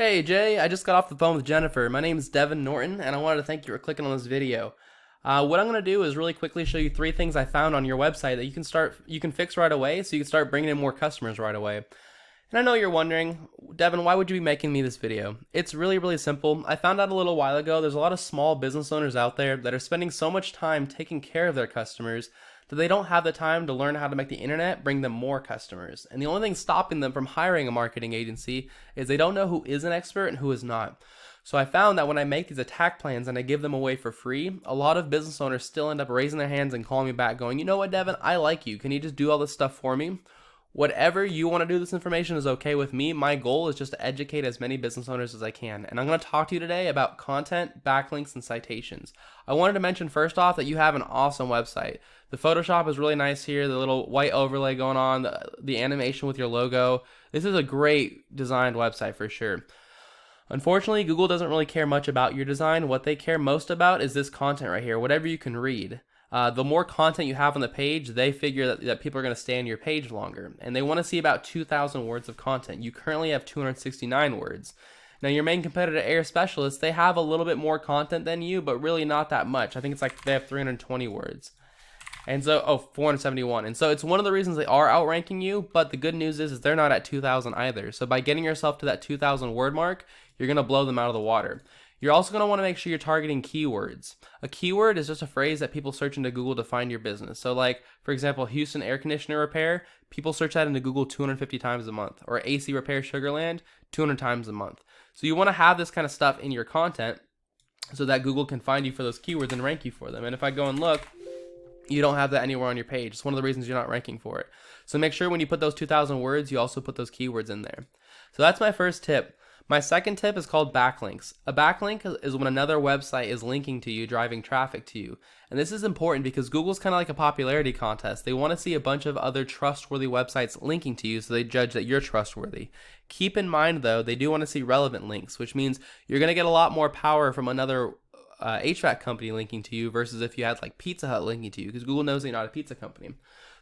Hey Jay, I just got off the phone with Jennifer. My name is Devin Norton, and I wanted to thank you for clicking on this video. What I'm going to do is really quickly show you 3 things I found on your website that you can fix right away, so you can start bringing in more customers right away. And I know you're wondering, Devin, why would you be making me this video? It's really simple. I found out a little while ago there's a lot of small business owners out there that are spending so much time taking care of their customers that they don't have the time to learn how to make the internet bring them more customers. And the only thing stopping them from hiring a marketing agency is they don't know who is an expert and who is not. So I found that when I make these attack plans and I give them away for free, a lot of business owners still end up raising their hands and calling me back going, you know what, Devin, I like you. Can you just do all this stuff for me? Whatever you want to do this information is okay with me. My goal is just to educate as many business owners as I can. And I'm going to talk to you today about content, backlinks, and citations. I wanted to mention first off that you have an awesome website. The Photoshop is really nice here. The little white overlay going on, the animation with your logo. This is a great designed website for sure. Unfortunately, Google doesn't really care much about your design. What they care most about is this content right here, whatever you can read. The more content you have on the page, they figure that people are going to stay on your page longer. And they want to see about 2,000 words of content. You currently have 269 words. Now, your main competitor, Air Specialist, they have a little bit more content than you, but really not that much. I think it's like they have 320 words. And so, 471. And so it's one of the reasons they are outranking you, but the good news is they're not at 2,000 either. So by getting yourself to that 2,000 word mark, you're going to blow them out of the water. You're also going to want to make sure you're targeting keywords. A keyword is just a phrase that people search into Google to find your business. So like, for example, Houston air conditioner repair, people search that into Google 250 times a month. Or AC repair Sugarland, 200 times a month. So you want to have this kind of stuff in your content so that Google can find you for those keywords and rank you for them. And if I go and look, you don't have that anywhere on your page. It's one of the reasons you're not ranking for it. So make sure when you put those 2,000 words, you also put those keywords in there. So that's my first tip. My second tip is called backlinks. A backlink is when another website is linking to you, driving traffic to you. And this is important because Google's kind of like a popularity contest. They want to see a bunch of other trustworthy websites linking to you so they judge that you're trustworthy. Keep in mind though, they do want to see relevant links, which means you're going to get a lot more power from another HVAC company linking to you versus if you had like Pizza Hut linking to you, because Google knows that you're not a pizza company.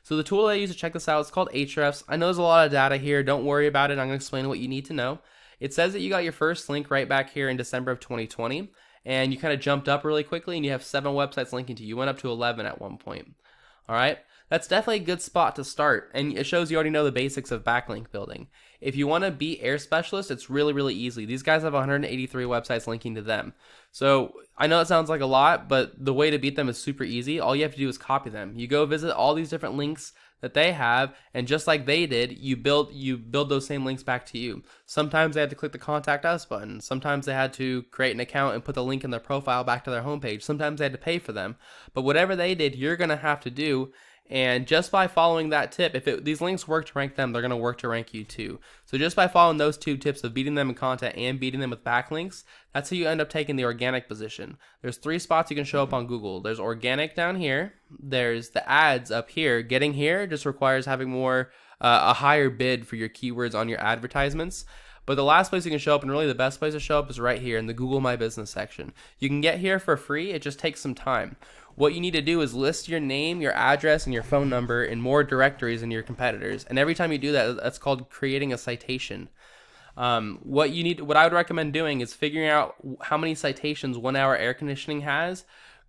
So the tool I use to check this out is called Ahrefs. I know there's a lot of data here. Don't worry about it. I'm going to explain what you need to know. It says that you got your first link right back here in December of 2020, and you kind of jumped up really quickly, and you have 7 websites linking to you. You went up to 11 at one point. All right, that's definitely a good spot to start, and it shows you already know the basics of backlink building. If you want to beat Air Specialist, it's really easy. These guys have 183 websites linking to them. So I know it sounds like a lot, but the way to beat them is super easy. All you have to do is copy them. You go visit all these different links that they have, and just like they did, you build those same links back to you. Sometimes they had to click the contact us button. Sometimes they had to create an account and put the link in their profile back to their homepage. Sometimes they had to pay for them. But whatever they did, you're going to have to do. And just by following that tip, these links work to rank them, they're going to work to rank you too. So just by following those 2 tips of beating them in content and beating them with backlinks, that's how you end up taking the organic position. There's 3 spots you can show up on Google. There's organic down here. There's the ads up here. Getting here just requires having a higher bid for your keywords on your advertisements. But the last place you can show up, and really the best place to show up, is right here in the Google My Business section. You can get here for free. It just takes some time. What you need to do is list your name, your address, and your phone number in more directories than your competitors. And every time you do that, that's called creating a citation. What I would recommend doing is figuring out how many citations 1 Hour Air Conditioning has.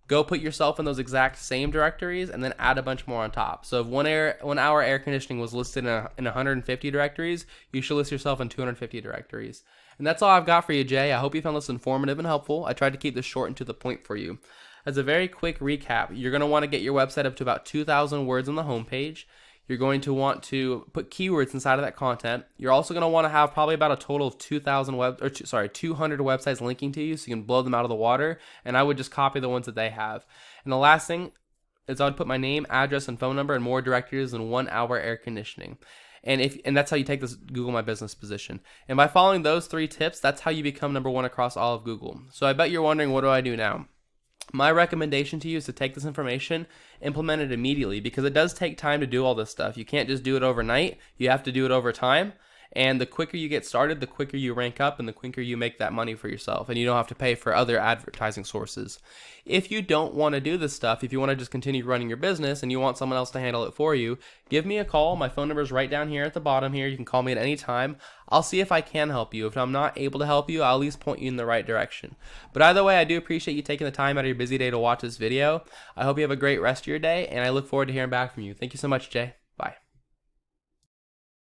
Go put yourself in those exact same directories and then add a bunch more on top. So if 1 Hour Air Conditioning was listed in 150 directories, you should list yourself in 250 directories. And that's all I've got for you, Jay. I hope you found this informative and helpful. I tried to keep this short and to the point for you. As a very quick recap, you're going to want to get your website up to about 2,000 words on the homepage. You're going to want to put keywords inside of that content. You're also going to want to have probably about a total of 200 websites linking to you so you can blow them out of the water. And I would just copy the ones that they have. And the last thing is I would put my name, address, and phone number in more directories than 1 Hour Air Conditioning. And that's how you take this Google My Business position. And by following those 3 tips, that's how you become number 1 across all of Google. So I bet you're wondering, what do I do now? My recommendation to you is to take this information, implement it immediately, because it does take time to do all this stuff. You can't just do it overnight. You have to do it over time. And the quicker you get started, the quicker you rank up and the quicker you make that money for yourself, and you don't have to pay for other advertising sources. If you don't want to do this stuff, if you want to just continue running your business and you want someone else to handle it for you, give me a call. My phone number is right down here at the bottom here. You can call me at any time. I'll see if I can help you. If I'm not able to help you, I'll at least point you in the right direction. But either way, I do appreciate you taking the time out of your busy day to watch this video. I hope you have a great rest of your day, and I look forward to hearing back from you. Thank you so much, Jay. Bye.